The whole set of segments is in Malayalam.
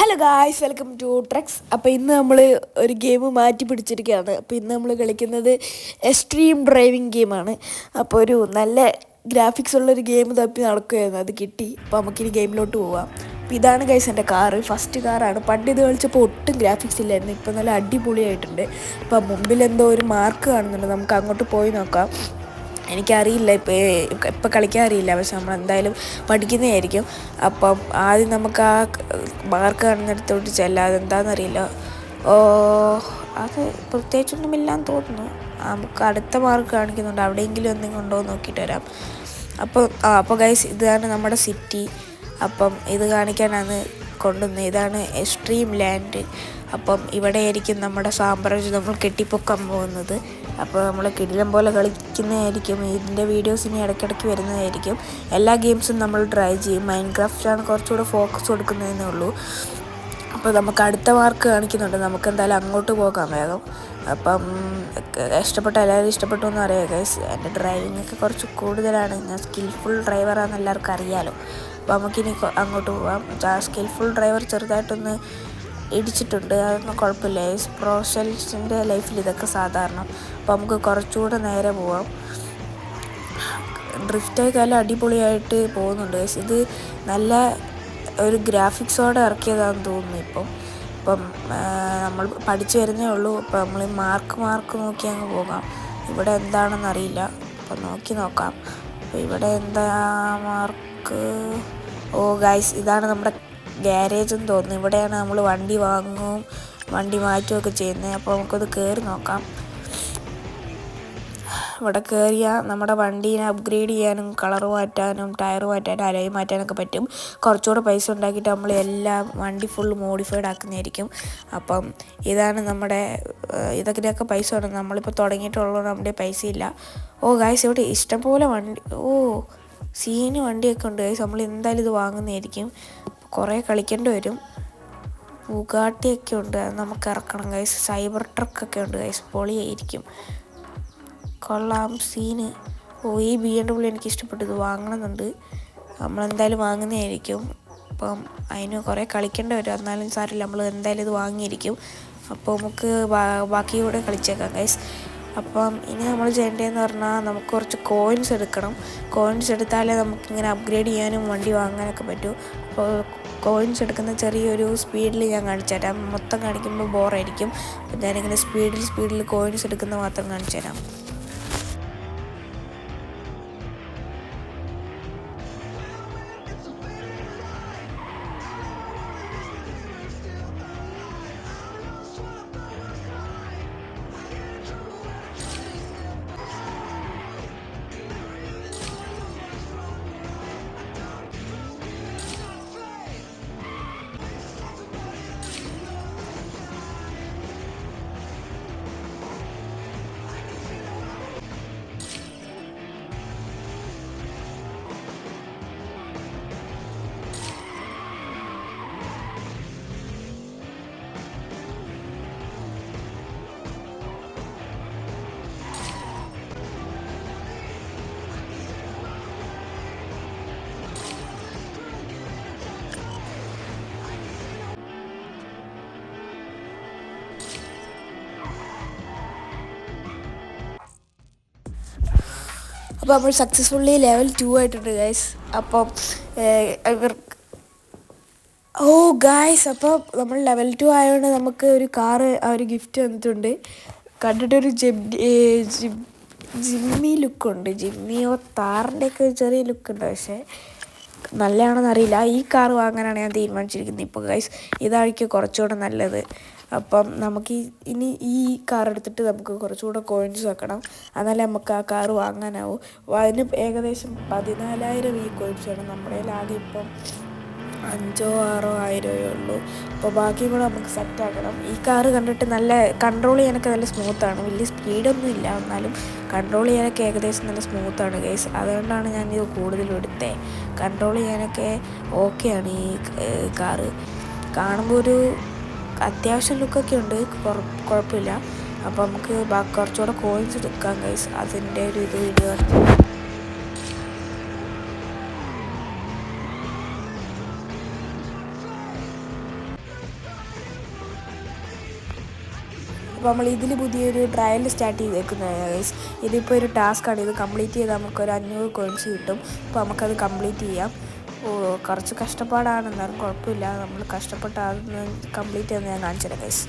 Hello guys, welcome to trucks. അപ്പോൾ ഇന്ന് നമ്മൾ ഒരു ഗെയിം മാറ്റി പിടിച്ചിരിക്കുകയാണ്. അപ്പോൾ ഇന്ന് നമ്മൾ കളിക്കുന്നത് എക്സ്ട്രീം ഡ്രൈവിംഗ് ഗെയിമാണ്. അപ്പോൾ ഒരു നല്ല ഗ്രാഫിക്സ് ഉള്ളൊരു ഗെയിം തപ്പി നടക്കുകയായിരുന്നു, അത് കിട്ടി. അപ്പോൾ നമുക്കിനി ഗെയിമിലോട്ട് പോവാം. അപ്പോൾ ഇതാണ് ഗൈസ് എൻ്റെ കാറ്, ഫസ്റ്റ് കാറാണ്. പണ്ട് ഇത് കളിച്ചപ്പോൾ ഒട്ടും ഗ്രാഫിക്സ് ഇല്ലായിരുന്നു, ഇപ്പോൾ നല്ല അടിപൊളിയായിട്ടുണ്ട്. അപ്പോൾ മുമ്പിൽ എന്തോ ഒരു മാർക്ക് കാണുന്നുണ്ട്, നമുക്ക് അങ്ങോട്ട് പോയി നോക്കാം. എനിക്കറിയില്ല, ഇപ്പം കളിക്കാൻ അറിയില്ല, പക്ഷെ നമ്മൾ എന്തായാലും പഠിക്കുന്നതായിരിക്കും. അപ്പം ആദ്യം നമുക്ക് ആ മാർക്ക് കാണുന്നിടത്തോട്ട് ചെല്ലാം. അതെന്താണെന്നറിയില്ല. അത് പ്രത്യേകിച്ചൊന്നുമില്ലാന്ന് തോന്നുന്നു. നമുക്ക് അടുത്ത മാർക്ക് കാണിക്കുന്നുണ്ട്, അവിടെയെങ്കിലും എന്തെങ്കിലും ഉണ്ടോ എന്ന് നോക്കിയിട്ട് വരാം. അപ്പോൾ ഗൈസ്, ഇതാണ് നമ്മുടെ സിറ്റി. അപ്പം ഇത് കാണിക്കാനാണ് കൊണ്ടുവന്നത്. ഇതാണ് എക്സ്ട്രീം ലാൻഡ്. അപ്പം ഇവിടെ ആയിരിക്കും നമ്മുടെ സാമ്രാജ്യം നമ്മൾ കെട്ടിപ്പൊക്കാൻ പോകുന്നത്. അപ്പോൾ നമ്മൾ കിടിലം പോലെ കളിക്കുന്നതായിരിക്കും. ഇതിൻ്റെ വീഡിയോസ് ഇനി ഇടയ്ക്കിടയ്ക്ക് വരുന്നതായിരിക്കും. എല്ലാ ഗെയിംസും നമ്മൾ ട്രൈ ചെയ്യും. മൈൻക്രാഫ്റ്റാണ് കുറച്ചുകൂടെ ഫോക്കസ് കൊടുക്കുന്നതെന്നേ ഉള്ളൂ. അപ്പോൾ നമുക്ക് അടുത്ത മാർക്ക് കാണിക്കുന്നുണ്ട്, നമുക്ക് എന്തായാലും അങ്ങോട്ട് പോകാം വേഗം. അപ്പം എല്ലാവരും ഇഷ്ടപ്പെട്ടു എന്ന് അറിയാം ഗൈസ്. എൻ്റെ ഡ്രൈവിങ്ങൊക്കെ കുറച്ച് കൂടുതലാണ്, ഞാൻ സ്കിൽഫുൾ ഡ്രൈവറാണെന്ന് എല്ലാവർക്കും അറിയാമല്ലോ. അപ്പോൾ നമുക്കിനി അങ്ങോട്ട് പോകാം. സ്കിൽഫുൾ ഡ്രൈവർ ചെറുതായിട്ടൊന്ന് ഇടിച്ചിട്ടുണ്ട്, അതൊന്നും കുഴപ്പമില്ല. പ്രൊഫഷണൽസിൻ്റെ ലൈഫിൽ ഇതൊക്കെ സാധാരണ. അപ്പോൾ നമുക്ക് കുറച്ചുകൂടെ നേരെ പോവാം. ഡ്രിഫ്റ്റൊക്കെ നല്ല അടിപൊളിയായിട്ട് പോകുന്നുണ്ട്. ഇത് നല്ല ഒരു ഗ്രാഫിക്സോടെ ഇറക്കിയതാണെന്ന് തോന്നുന്നു. ഇപ്പം നമ്മൾ പഠിച്ചു വരുന്നേ ഉള്ളൂ. അപ്പോൾ നമ്മൾ മാർക്ക് നോക്കി അങ്ങ് പോകാം. ഇവിടെ എന്താണെന്ന് അറിയില്ല, അപ്പം നോക്കാം. അപ്പോൾ ഇവിടെ എന്താ മാർക്ക്? ഓ ഗൈസ്, ഇതാണ് നമ്മുടെ ഗ്യാരേജ് എന്ന് തോന്നുന്നു. ഇവിടെയാണ് നമ്മൾ വണ്ടി വാങ്ങുകയും വണ്ടി മാറ്റുകയൊക്കെ ചെയ്യുന്നത്. അപ്പോൾ നമുക്കത് കയറി നോക്കാം. ഇവിടെ കയറിയാൽ നമ്മുടെ വണ്ടീനെ അപ്ഗ്രേഡ് ചെയ്യാനും കളർ മാറ്റാനും ടയർ മാറ്റാനും അലോയ് മാറ്റാനൊക്കെ പറ്റും. കുറച്ചുകൂടെ പൈസ ഉണ്ടാക്കിയിട്ട് നമ്മൾ എല്ലാം വണ്ടി ഫുൾ മോഡിഫൈഡ് ആക്കുന്നതായിരിക്കും. അപ്പം ഇതാണ് നമ്മുടെ ഇതൊക്കെ പൈസ വേണം. നമ്മളിപ്പോൾ തുടങ്ങിയിട്ടുള്ളത് നമ്മുടെ പൈസ ഇല്ല. ഓ ഗൈസ്, ഇവിടെ ഇഷ്ടംപോലെ വണ്ടി, സീന് വണ്ടിയൊക്കെ ഉണ്ട് ഗൈസ്. നമ്മൾ എന്തായാലും ഇത് വാങ്ങുന്നതായിരിക്കും. കുറേ കളിക്കേണ്ടി വരും. ബുഗാട്ടിയൊക്കെ ഉണ്ട്, അത് നമുക്ക് ഇറക്കണം ഗൈസ്. സൈബർ ട്രക്കൊക്കെ ഉണ്ട് ഗൈസ്, പൊളിയായിരിക്കും. കൊള്ളാം സീന്. ഈ BMW എനിക്ക് ഇഷ്ടപ്പെട്ടു, ഇത് വാങ്ങണമെന്നുണ്ട്. നമ്മളെന്തായാലും വാങ്ങുന്നതായിരിക്കും. അപ്പം അതിന് കുറേ കളിക്കേണ്ടി വരും, എന്നാലും സാരില്ല, നമ്മൾ എന്തായാലും ഇത് വാങ്ങിയിരിക്കും. അപ്പോൾ നമുക്ക് ബാക്കി കൂടെ കളിച്ചേക്കാം ഗൈസ്. അപ്പം ഇനി നമ്മൾ ചെയ്യേണ്ടതെന്ന് പറഞ്ഞാൽ നമുക്ക് കുറച്ച് കോയിൻസ് എടുക്കണം. കോയിൻസ് എടുത്താലേ നമുക്കിങ്ങനെ അപ്ഗ്രേഡ് ചെയ്യാനും വണ്ടി വാങ്ങാനൊക്കെ പറ്റൂ. അപ്പോൾ കോയിൻസ് എടുക്കുന്ന ചെറിയൊരു സ്പീഡിൽ ഞാൻ കാണിച്ചു തരാം. മൊത്തം കാണിക്കുമ്പോൾ ബോറായിരിക്കും. അപ്പോൾ ഞാനിങ്ങനെ സ്പീഡിൽ കോയിൻസ് എടുക്കുന്ന മാത്രം കാണിച്ചു തരാം. അപ്പോൾ നമ്മൾ സക്സസ്ഫുള്ളി ലെവൽ 2 ആയിട്ടുണ്ട് ഗൈസ്. അപ്പം ഗൈസ്, അപ്പോൾ നമ്മൾ ലെവൽ 2 ആയതുകൊണ്ട് നമുക്ക് ഒരു കാറ് ഒരു ഗിഫ്റ്റ് വന്നിട്ടുണ്ട്. കണ്ടിട്ടൊരു ജിമ്മി ലുക്കുണ്ട്. ജിമ്മിയോ താറിൻ്റെയൊക്കെ ചെറിയ ലുക്കുണ്ട്, പക്ഷേ നല്ലതാണെന്ന് അറിയില്ല. ഈ കാർ വാങ്ങാനാണ് ഞാൻ തീരുമാനിച്ചിരിക്കുന്നത്. ഇപ്പോൾ ഗൈസ്, ഇതായിരിക്കും കുറച്ചുകൂടെ നല്ലത്. അപ്പം നമുക്ക് ഇനി ഈ കാർ എടുത്തിട്ട് നമുക്ക് കുറച്ചുകൂടെ കോയിൻസ് വെക്കണം, എന്നാലേ നമുക്ക് ആ കാർ വാങ്ങാനാവും. അതിന് ഏകദേശം 14,000 ഈ കോയിൻസ് വേണം. നമ്മുടെ ആകെ ഇപ്പം 5,000-6,000 ഉള്ളൂ. അപ്പോൾ ബാക്കിയും കൂടെ നമുക്ക് സെറ്റാക്കണം. ഈ കാറ് കണ്ടിട്ട് നല്ല കൺട്രോൾ ചെയ്യാനൊക്കെ നല്ല സ്മൂത്താണ്. വലിയ സ്പീഡൊന്നും ഇല്ല, എന്നാലും കൺട്രോൾ ചെയ്യാനൊക്കെ ഏകദേശം നല്ല സ്മൂത്താണ് ഗൈസ്. അതുകൊണ്ടാണ് ഞാനിത് കൂടുതലും എടുത്തത്. കൺട്രോൾ ചെയ്യാനൊക്കെ ഓക്കെയാണ് ഈ കാറ്. കാണുമ്പോൾ ഒരു അത്യാവശ്യം ലുക്കൊക്കെ ഉണ്ട്, കുഴപ്പമില്ല. അപ്പോൾ നമുക്ക് കുറച്ചുകൂടെ കോയിൻസ് എടുക്കാം ഗൈസ്. അതിൻ്റെ ഒരു വീഡിയോ ആണ്. അപ്പോൾ നമ്മൾ ഇതിൽ പുതിയൊരു ട്രയൽ സ്റ്റാർട്ട് ചെയ്തേക്കുന്നത് ഗൈസ്. ഇതിപ്പോൾ ഒരു ടാസ്ക്കാണ്. ഇത് കംപ്ലീറ്റ് ചെയ്താൽ നമുക്കൊരു 500 കോയിൻസ് കിട്ടും. അപ്പോൾ നമുക്കത് കംപ്ലീറ്റ് ചെയ്യാം. കുറച്ച് കഷ്ടപ്പാടാണ്, എന്നാലും കുഴപ്പമില്ല. നമ്മൾ കഷ്ടപ്പെട്ട് അതൊന്ന് കംപ്ലീറ്റ് ചെയ്യുന്നത് ഞാൻ കാണിച്ചു തരാം ഗൈസ്.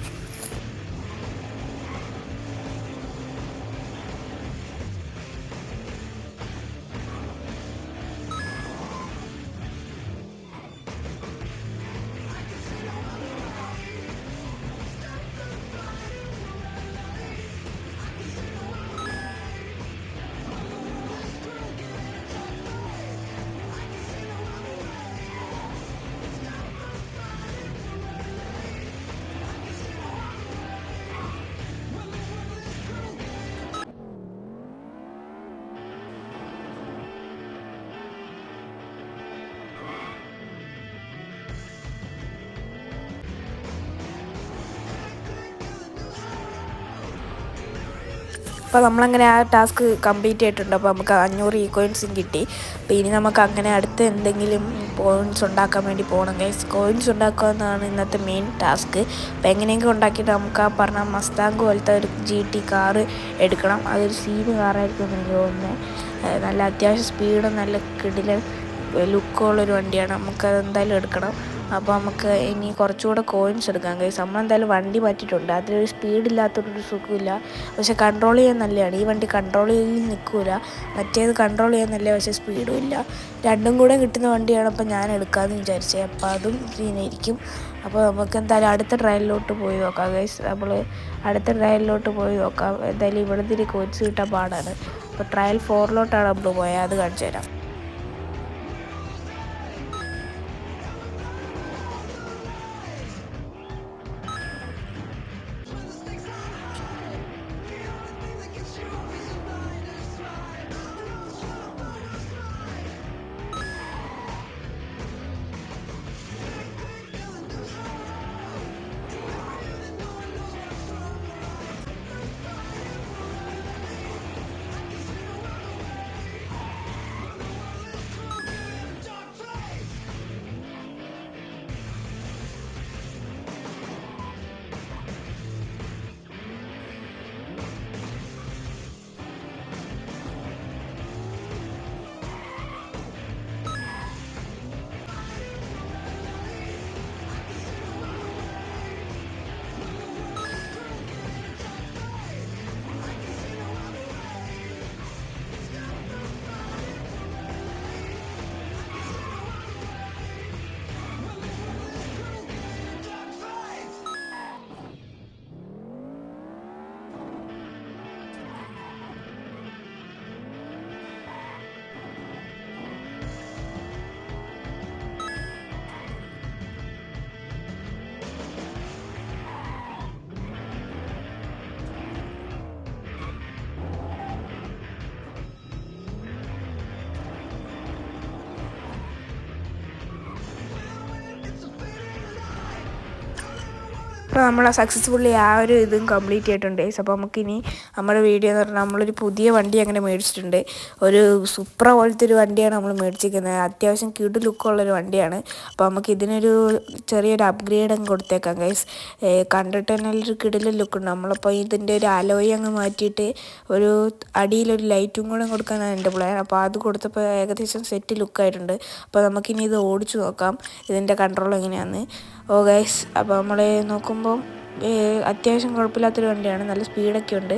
അപ്പോൾ നമ്മളങ്ങനെ ആ ടാസ്ക് കംപ്ലീറ്റ് ആയിട്ടുണ്ട്. അപ്പോൾ നമുക്ക് 500 കോയിൻസും കിട്ടി. അപ്പോൾ ഇനി നമുക്ക് അങ്ങനെ അടുത്ത് എന്തെങ്കിലും കോയിൻസ് ഉണ്ടാക്കാൻ വേണ്ടി പോകണം ഗൈസ്. കോയിൻസ് ഉണ്ടാക്കുക എന്നതാണ് ഇന്നത്തെ മെയിൻ ടാസ്ക്. അപ്പോൾ എങ്ങനെയെങ്കിലും ഉണ്ടാക്കിയിട്ട് നമുക്ക് ആ പറഞ്ഞ മസ്താങ്ക് പോലത്തെ ഒരു GT കാറ് എടുക്കണം. അതൊരു സീന് കാറായിരിക്കും എനിക്ക് തോന്നുന്നത്. നല്ല അത്യാവശ്യം സ്പീഡും നല്ല കിടിലൻ ലുക്കുള്ളൊരു വണ്ടിയാണ്. നമുക്കത് എന്തായാലും എടുക്കണം. അപ്പോൾ നമുക്ക് ഇനി കുറച്ചുകൂടെ കോയിൻസ് എടുക്കാം ഗൈസ്. നമ്മളെന്തായാലും വണ്ടി മാറ്റിയിട്ടുണ്ട്. അതിലൊരു സ്പീഡില്ലാത്തൊരു സുഖമില്ല, പക്ഷെ കൺട്രോൾ ചെയ്യാൻ നല്ലതാണ്. ഈ വണ്ടി കൺട്രോൾ ചെയ്ത് നിൽക്കില്ല. മറ്റേത് കൺട്രോൾ ചെയ്യാൻ നല്ല, പക്ഷേ സ്പീഡും ഇല്ല. രണ്ടും കൂടെ കിട്ടുന്ന വണ്ടിയാണ് അപ്പോൾ ഞാൻ എടുക്കാമെന്ന് വിചാരിച്ചത്. അപ്പോൾ അതും സീനായിരിക്കും. അപ്പോൾ നമുക്ക് എന്തായാലും അടുത്ത ട്രയലിലോട്ട് പോയി നോക്കാം ഗൈസ്. നമ്മൾ അടുത്ത ട്രയലിലോട്ട് പോയി നോക്കാം. എന്തായാലും ഇവിടുത്തെ കോയിൻസ് കിട്ടാൻ പാടാണ്. അപ്പോൾ ട്രയൽ 4ലോട്ടാണ് നമ്മൾ പോയത്. അത് കാണിച്ചു തരാം. അപ്പോൾ നമ്മൾ സക്സസ്ഫുള്ളി ആ ഒരു ഇതും കംപ്ലീറ്റ് ചെയ്തിട്ടുണ്ട് ഗൈസ്. അപ്പോൾ നമുക്കിനി നമ്മുടെ വീഡിയോ എന്ന് പറഞ്ഞാൽ നമ്മളൊരു പുതിയ വണ്ടി അങ്ങനെ മേടിച്ചിട്ടുണ്ട്. ഒരു സുപ്ര പോലത്തെ ഒരു വണ്ടിയാണ് നമ്മൾ മേടിച്ചിരിക്കുന്നത്. അത്യാവശ്യം ക്യൂട്ട് ലുക്കുള്ളൊരു വണ്ടിയാണ്. അപ്പോൾ നമുക്ക് ഇതിനൊരു ചെറിയൊരു അപ്ഗ്രേഡ് അങ്ങ് കൊടുത്തേക്കാം ഗൈസ്. കണ്ടിട്ട് തന്നെ ഒരു കിടിലൻ ലുക്കുണ്ട്. നമ്മളപ്പോൾ ഇതിൻ്റെ ഒരു അലോയ് അങ്ങ് മാറ്റിയിട്ട് ഒരു അടിയിലൊരു ലൈറ്റും കൂടെ കൊടുക്കാനാണ് എൻ്റെ പ്ലാൻ. അപ്പോൾ അത് കൊടുത്തപ്പോൾ ഏകദേശം സെറ്റ് ലുക്കായിട്ടുണ്ട്. അപ്പോൾ നമുക്കിനി ഇത് ഓടിച്ചു നോക്കാം ഇതിൻ്റെ കൺട്രോൾ എങ്ങനെയാണെന്ന്. ഗൈസ്, അപ്പോൾ നമ്മൾ നോക്കുമ്പോൾ അത്യാവശ്യം കുഴപ്പമില്ലാത്തൊരു വണ്ടിയാണ്. നല്ല സ്പീഡൊക്കെ ഉണ്ട്.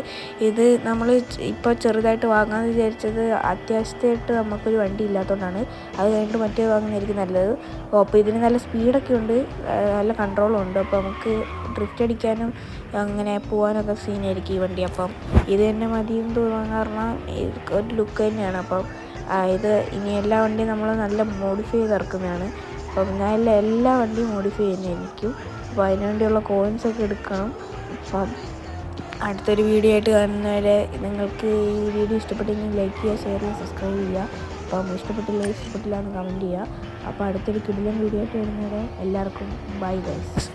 ഇത് നമ്മൾ ഇപ്പോൾ ചെറുതായിട്ട് വാങ്ങാമെന്ന് വിചാരിച്ചത് അത്യാവശ്യമായിട്ട് നമുക്കൊരു വണ്ടി ഇല്ലാത്തതുകൊണ്ടാണ്. അത് കഴിഞ്ഞിട്ട് മറ്റേ വാങ്ങുന്നതായിരിക്കും നല്ലത്. അപ്പോൾ ഇതിന് നല്ല സ്പീഡൊക്കെ ഉണ്ട്, നല്ല കൺട്രോളും ഉണ്ട്. അപ്പോൾ നമുക്ക് ഡ്രിഫ്റ്റ് അടിക്കാനും അങ്ങനെ പോകാനൊക്കെ സീനായിരിക്കും ഈ വണ്ടി. അപ്പം ഇത് തന്നെ മതിയെന്ന് തോന്നാൻ കാരണം ഒരു ലുക്ക് തന്നെയാണ്. അപ്പം ഇത് ഇനി എല്ലാ വണ്ടിയും നമ്മൾ നല്ല മോഡിഫൈ ചെയ്ത് ഇറക്കുന്നതാണ്. അപ്പം ഞാൻ എല്ലാ വണ്ടിയും മോഡിഫൈ ചെയ്യുന്നതായിരിക്കും. അപ്പോൾ അതിനുവേണ്ടിയുള്ള കോയിൻസൊക്കെ എടുക്കണം. അപ്പം അടുത്തൊരു വീഡിയോ ആയിട്ട് കാണുന്നവരെ നിങ്ങൾക്ക് ഈ വീഡിയോ ഇഷ്ടപ്പെട്ടെങ്കിൽ ലൈക്ക് ചെയ്യുക, ഷെയർ ചെയ്യുക, സബ്സ്ക്രൈബ് ചെയ്യുക. അപ്പം ഇഷ്ടപ്പെട്ടില്ല എന്ന് കമൻറ്റ് ചെയ്യുക. അപ്പോൾ അടുത്തൊരു കിടിലൻ വീഡിയോ ആയിട്ട് വരുന്നവരെ എല്ലാവർക്കും ബൈ ഗൈസ്.